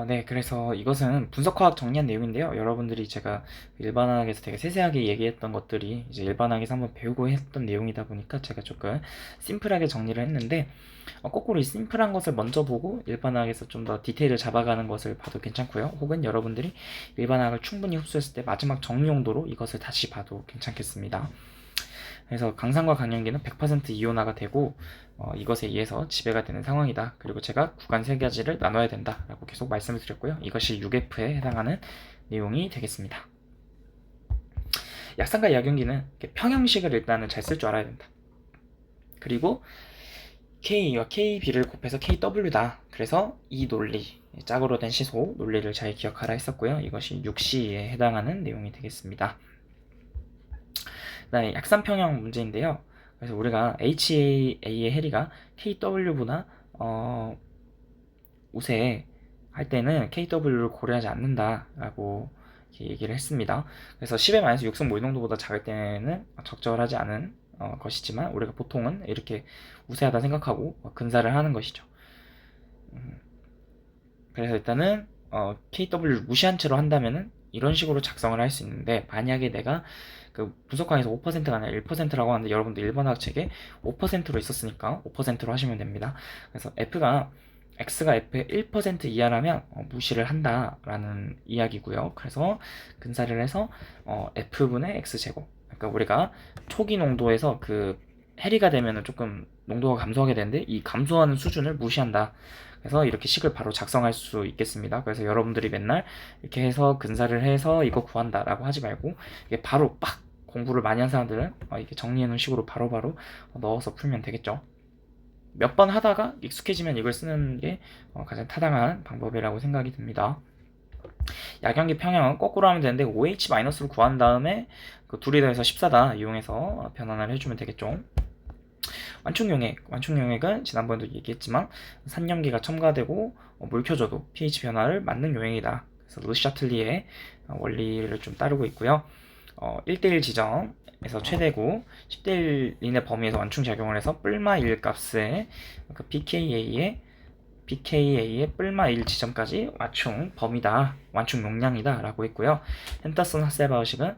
네. 그래서 이것은 분석화학 정리한 내용인데요. 여러분들이 제가 일반학에서 되게 세세하게 얘기했던 것들이 이제 일반학에서 한번 배우고 했던 내용이다 보니까 제가 조금 심플하게 정리를 했는데, 거꾸로 이 심플한 것을 먼저 보고 일반학에서 좀 더 디테일을 잡아가는 것을 봐도 괜찮고요. 혹은 여러분들이 일반학을 충분히 흡수했을 때 마지막 정리 용도로 이것을 다시 봐도 괜찮겠습니다. 그래서 강산과 강연기는 100% 이온화가 되고 이것에 의해서 지배가 되는 상황이다. 그리고 제가 구간 세 가지를 나눠야 된다라고 계속 말씀을 드렸고요. 이것이 6F에 해당하는 내용이 되겠습니다. 약산과 약용기는 평형식을 일단은 잘 쓸 줄 알아야 된다. 그리고 K와 KB를 곱해서 KW다. 그래서 이 논리, 짝으로 된 시소 논리를 잘 기억하라 했었고요. 이것이 6C에 해당하는 내용이 되겠습니다. 그다음에 약산평형 문제인데요. 그래서 우리가 HA의 해리가 KW보다 우세 할 때는 KW를 고려하지 않는다라고 얘기를 했습니다. 그래서 10의 -6승 모의농도보다 작을 때는 적절하지 않은 것이지만 우리가 보통은 이렇게 우세하다 생각하고 근사를 하는 것이죠. 그래서 일단은 KW를 무시한 채로 한다면은 이런 식으로 작성을 할 수 있는데, 만약에 내가 그 분석학에서 5%가 아니라 1%라고 하는데 여러분들 일반학 책에 5%로 있었으니까 5%로 하시면 됩니다. 그래서 x가 f의 1% 이하라면 무시를 한다라는 이야기고요. 그래서 근사를 해서 f분의 x제곱, 그러니까 우리가 초기 농도에서 그 해리가 되면은 조금 농도가 감소하게 되는데 이 감소하는 수준을 무시한다. 그래서 이렇게 식을 바로 작성할 수 있겠습니다. 그래서 여러분들이 맨날 이렇게 해서 근사를 해서 이거 구한다 라고 하지 말고, 이게 바로 빡 공부를 많이 한 사람들은 이렇게 정리해 놓은 식으로 바로바로 넣어서 풀면 되겠죠. 몇 번 하다가 익숙해지면 이걸 쓰는 게 가장 타당한 방법이라고 생각이 듭니다. 약연기 평형은 거꾸로 하면 되는데 OH-를 구한 다음에 그 둘이 더해서 14다 이용해서 변환을 해주면 되겠죠. 완충용액은 지난번에도 얘기했지만 산염기가 첨가되고 묽혀져도 pH 변화를 막는 용액이다. 그래서 르샤틀리의 원리를 좀 따르고 있고요. 1대1 지점에서 최대고 10대1 이내 범위에서 완충작용을 해서 뿔마 1 값의 그 BKA의 뿔마 1 지점까지 완충 범위다, 완충 용량이다 라고 했고요. 핸더슨 하셀바우식은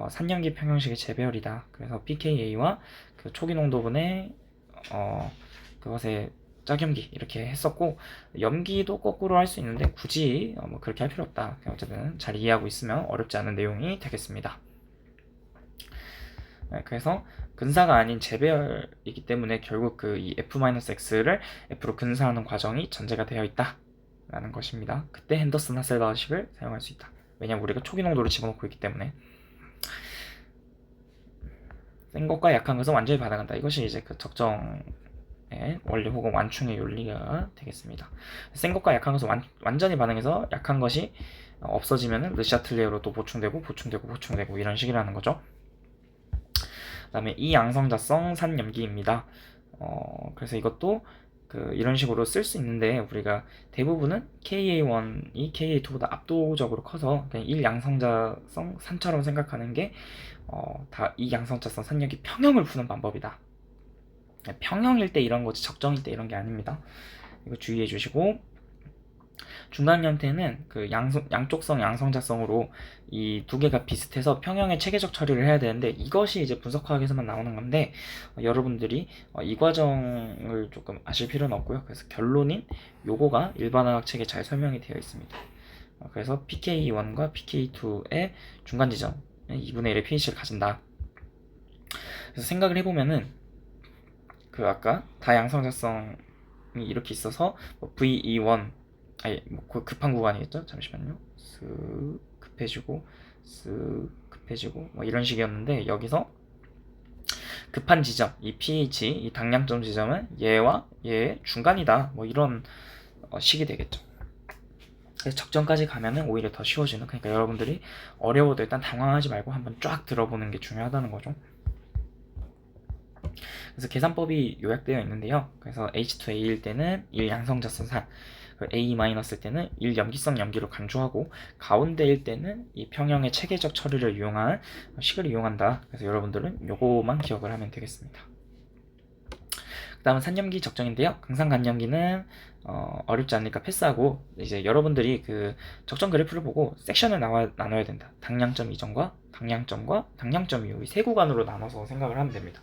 산염기 평형식의 재배열이다. 그래서 BKA와 그 초기 농도분의 그것의 짝염기 이렇게 했었고, 염기도 거꾸로 할 수 있는데 굳이 뭐 그렇게 할 필요 없다. 어쨌든 잘 이해하고 있으면 어렵지 않은 내용이 되겠습니다. 네, 그래서 근사가 아닌 재배열이기 때문에 결국 그 이 f-x를 f로 근사하는 과정이 전제가 되어 있다 라는 것입니다. 그때 핸더슨 하셀바우식을 사용할 수 있다. 왜냐면 우리가 초기 농도를 집어넣고 있기 때문에. 센 것과 약한 것은 완전히 반응한다. 이것이 이제 그 적정의 원리 혹은 완충의 윤리가 되겠습니다. 센 것과 약한 것은 완전히 반응해서 약한 것이 없어지면은 르샤틀리에로 또 보충되고 이런 식이라는 거죠. 그 다음에 이양성자성 산염기입니다. 그래서 이것도 이런 식으로 쓸 수 있는데 우리가 대부분은 KA1이 KA2보다 압도적으로 커서 그냥 일양성자성 산처럼 생각하는 게 다 이양성자성 산염기 평형을 푸는 방법이다. 평형일 때 이런 거지 적정일 때 이런 게 아닙니다. 이거 주의해 주시고, 중간 형태는 그 양쪽성 양성자성으로 이 두 개가 비슷해서 평형의 체계적 처리를 해야 되는데 이것이 이제 분석화학에서만 나오는 건데 여러분들이 이 과정을 조금 아실 필요는 없고요. 그래서 결론인 요거가 일반화학 책에 잘 설명이 되어 있습니다. 그래서 PK1과 PK2의 중간 지점 2분의 1의 pH를 가진다. 그래서 생각을 해보면은 그 아까 다양성자성이 이렇게 있어서 뭐 VE1 아니 뭐 급한 구간이겠죠. 잠시만요. 쓱 급해지고 쓱 급해지고 뭐 이런 식이었는데 여기서 급한 지점 이 pH 이 당량점 지점은 얘와 얘의 중간이다 뭐 이런 식이 되겠죠. 그래서 적정까지 가면은 오히려 더 쉬워지는, 그러니까 여러분들이 어려워도 일단 당황하지 말고 한번 쫙 들어보는 게 중요하다는 거죠. 그래서 계산법이 요약되어 있는데요. 그래서 H2A일 때는 1양성자성산, A-일 때는 1염기성 염기로 간주하고, 가운데일 때는 이 평형의 체계적 처리를 이용한 식을 이용한다. 그래서 여러분들은 요거만 기억을 하면 되겠습니다. 그다음은 산염기 적정인데요. 강산간염기는 어렵지 않으니까 패스하고 이제 여러분들이 그 적정 그래프를 보고 섹션을 나눠야 된다. 당량점 이전과 당량점과 당량점 이후 이 세 구간으로 나눠서 생각을 하면 됩니다.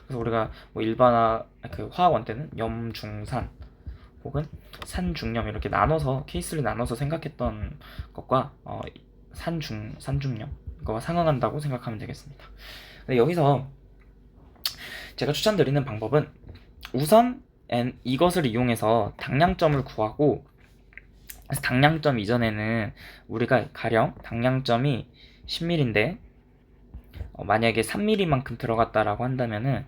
그래서 우리가 뭐 일반화 그 화학원 때는 염중산 혹은 산중염 이렇게 나눠서 케이스를 나눠서 생각했던 것과 산중염 이거와 상응한다고 생각하면 되겠습니다. 근데 여기서 제가 추천드리는 방법은 우선 이것을 이용해서 당량점을 구하고, 그래서 당량점 이전에는 우리가 가령 당량점이 10mm인데 만약에 3mm만큼 들어갔다라고 한다면은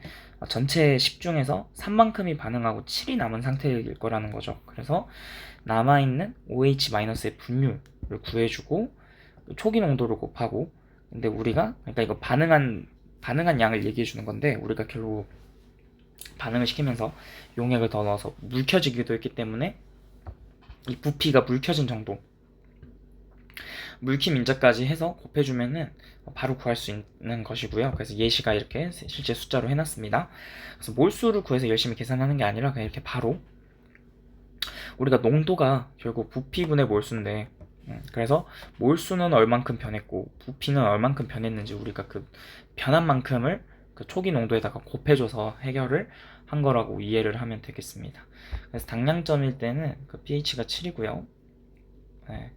전체 10 중에서 3만큼이 반응하고 7이 남은 상태일 거라는 거죠. 그래서 남아있는 OH-의 분율을 구해주고 초기 농도를 곱하고, 근데 우리가 그러니까 이거 반응한 양을 얘기해 주는 건데, 우리가 결국 반응을 시키면서 용액을 더 넣어서 묽혀지기도 했기 때문에 이 부피가 묽혀진 정도, 물킴 인자까지 해서 곱해주면은 바로 구할 수 있는 것이고요. 그래서 예시가 이렇게 실제 숫자로 해놨습니다. 그래서 몰수를 구해서 열심히 계산하는 게 아니라 그냥 이렇게 바로, 우리가 농도가 결국 부피분의 몰수인데, 그래서 몰수는 얼만큼 변했고 부피는 얼만큼 변했는지 우리가 그 변한 만큼을 그 초기 농도에다가 곱해줘서 해결을 한 거라고 이해를 하면 되겠습니다. 그래서 당량점일 때는 그 pH가 7이고요. 네.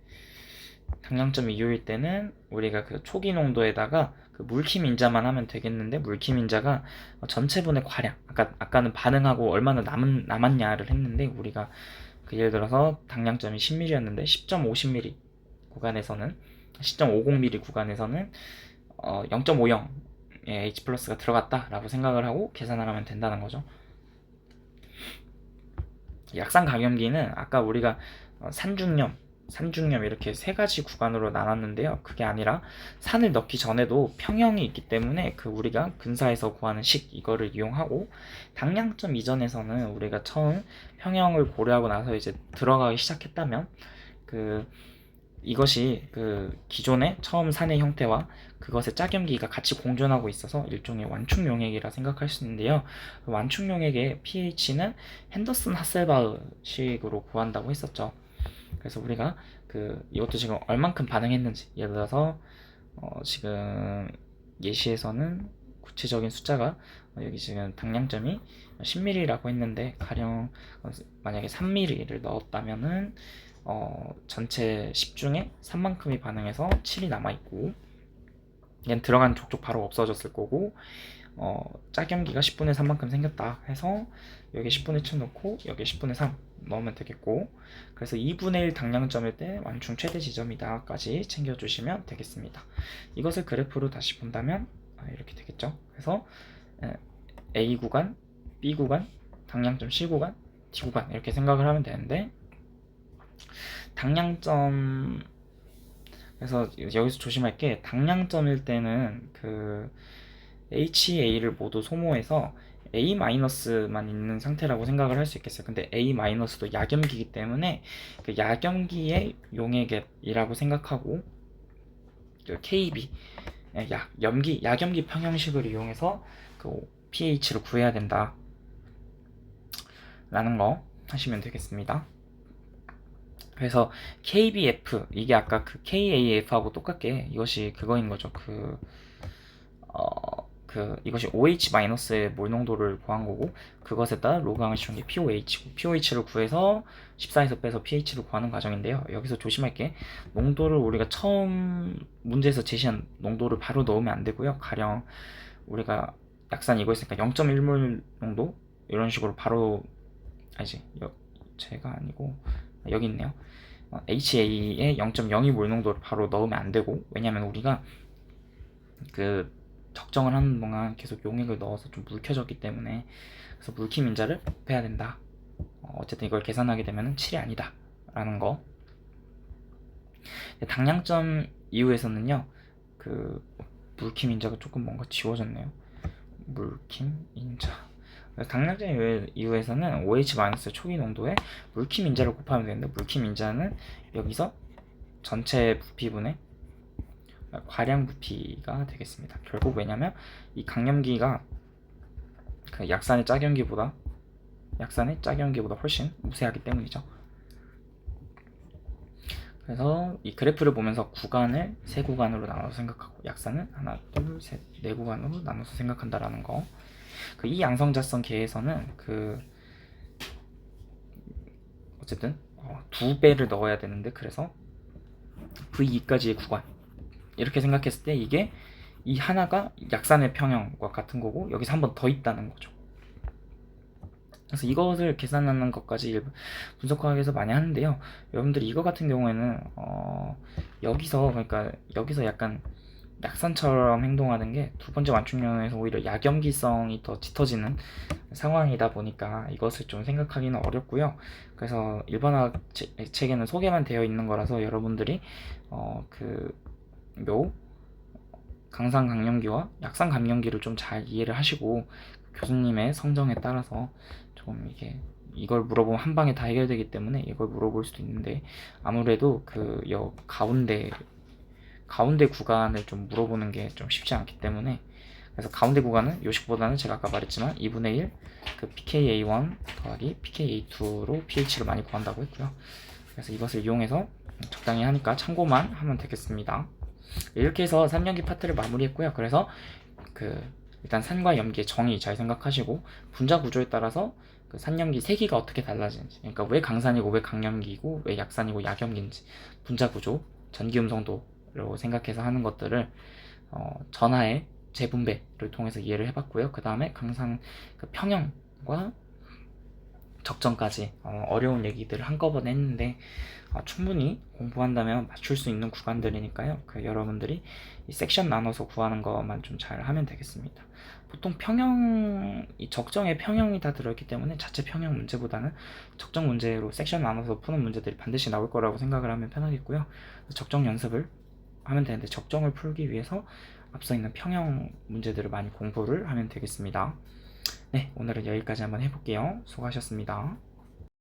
당량점 이후일 때는 우리가 그 초기 농도에다가 그 물킴 인자만 하면 되겠는데, 물킴 인자가 전체분의 과량, 아까는 반응하고 얼마나 남았냐를 했는데, 우리가 그 예를 들어서 당량점이 10mm였는데 10.50mm 구간에서는 10.50mm 구간에서는 0.50의 H 플러스가 들어갔다라고 생각을 하고 계산을 하면 된다는 거죠. 약산 강염기는 아까 우리가 산중염 이렇게 세 가지 구간으로 나눴는데요. 그게 아니라 산을 넣기 전에도 평형이 있기 때문에 그 우리가 근사에서 구하는 식 이거를 이용하고, 당량점 이전에서는 우리가 처음 평형을 고려하고 나서 이제 들어가기 시작했다면 그 이것이 그 기존의 처음 산의 형태와 그것의 짝염기가 같이 공존하고 있어서 일종의 완충 용액이라 생각할 수 있는데요. 그 완충 용액의 pH는 핸더슨 하셀바흐 식으로 구한다고 했었죠. 그래서 우리가 그 이것도 지금 얼만큼 반응했는지, 예를 들어서 지금 예시에서는 구체적인 숫자가 여기 지금 당량점이 10mm라고 했는데, 가령 만약에 3mm를 넣었다면은 전체 10 중에 3만큼이 반응해서 7이 남아있고, 얘는 들어간 족족 바로 없어졌을 거고, 짝염기가 10분의 3만큼 생겼다 해서 여기 10분의 7 넣고 여기 10분의 3 넣으면 되겠고, 그래서 2분의 1 당량점일 때 완충 최대 지점이다 까지 챙겨주시면 되겠습니다. 이것을 그래프로 다시 본다면 이렇게 되겠죠. 그래서 A 구간, B 구간, 당량점 C 구간, D 구간 이렇게 생각을 하면 되는데, 당량점, 그래서 여기서 조심할 게, 당량점일 때는 그 HA를 모두 소모해서 A-만 있는 상태라고 생각을 할 수 있겠어요. 근데 A-도 약염기이기 때문에 그 약염기의 용액이라고 생각하고, 그 KB 약염기 평형식을 이용해서 그 pH를 구해야 된다 라는 거 하시면 되겠습니다. 그래서 KBF, 이게 아까 그 KAF하고 똑같게 이것이 그거인 거죠. 이것이 OH-의 몰 농도를 구한 거고, 그것에다 로그항을 씌운 게 POH고, POH를 구해서 14에서 빼서 pH를 구하는 과정인데요. 여기서 조심할 게, 농도를 우리가 처음 문제에서 제시한 농도를 바로 넣으면 안 되고요. 가령 우리가 약산 이거 있으니까 0.1몰 농도 이런 식으로 바로, 제가 아니고 여기 있네요. HA에 0.02몰 농도를 바로 넣으면 안 되고, 왜냐면 우리가 그 적정을 하는 동안 계속 용액을 넣어서 좀 묽혀졌기 때문에, 그래서 물킴 인자를 곱해야 된다. 어쨌든 이걸 계산하게 되면 7이 아니다 라는 거. 당량점 이후에서는요, 그 물킴 인자가 조금 뭔가 지워졌네요. 물킴 인자, 당량점 이후에서는 OH- 초기 농도에 물킴 인자를 곱하면 되는데, 물킴 인자는 여기서 전체 부피분의 과량 부피가 되겠습니다. 결국 왜냐면 이 강염기가 그 약산의 짝염기보다 약산의 짝연기보다 훨씬 우세하기 때문이죠. 그래서 이 그래프를 보면서 구간을 세 구간으로 나눠서 생각하고 약산은 하나, 둘, 셋, 네 구간으로 나눠서 생각한다라는 거. 이 양성자성 계에서는 어쨌든 두 배를 넣어야 되는데 그래서 V2까지의 구간 이렇게 생각했을 때 이게 이 하나가 약산의 평형과 같은 거고 여기서 한 번 더 있다는 거죠. 그래서 이것을 계산하는 것까지 분석학에서 많이 하는데요. 여러분들이 이거 같은 경우에는 여기서 약간 약산처럼 행동하는 게 두 번째 완충형에서 오히려 약염기성이 더 짙어지는 상황이다 보니까 이것을 좀 생각하기는 어렵고요. 그래서 일반학 책에는 소개만 되어 있는 거라서 여러분들이 묘 강산 강염기와 약산 강염기를 좀 잘 이해를 하시고 교수님의 성정에 따라서 좀 이걸 물어보면 한 방에 다 해결되기 때문에 이걸 물어볼 수도 있는데 아무래도 가운데 구간을 좀 물어보는 게 좀 쉽지 않기 때문에 그래서 가운데 구간은 요식보다는 제가 아까 말했지만 2분의 1 pKa1 더하기 pKa2로 pH를 많이 구한다고 했고요. 그래서 이것을 이용해서 적당히 하니까 참고만 하면 되겠습니다. 이렇게 해서 산염기 파트를 마무리했고요. 그래서 일단 산과 염기의 정의 잘 생각하시고 분자 구조에 따라서 산염기 세기가 어떻게 달라지는지, 그러니까 왜 강산이고 왜 강염기고 왜 약산이고 약염기인지 분자 구조, 전기 음성도로 생각해서 하는 것들을 전하의 재분배를 통해서 이해를 해봤고요. 그 다음에 강산 평형과 적정까지 어려운 얘기들을 한꺼번에 했는데 충분히 공부한다면 맞출 수 있는 구간들이니까요. 여러분들이 이 섹션 나눠서 구하는 것만 좀 잘 하면 되겠습니다. 보통 이 적정의 평형이 다 들어있기 때문에 자체 평형 문제보다는 적정 문제로 섹션 나눠서 푸는 문제들이 반드시 나올 거라고 생각을 하면 편하겠고요. 적정 연습을 하면 되는데 적정을 풀기 위해서 앞서 있는 평형 문제들을 많이 공부를 하면 되겠습니다. 네, 오늘은 여기까지 한번 해볼게요. 수고하셨습니다.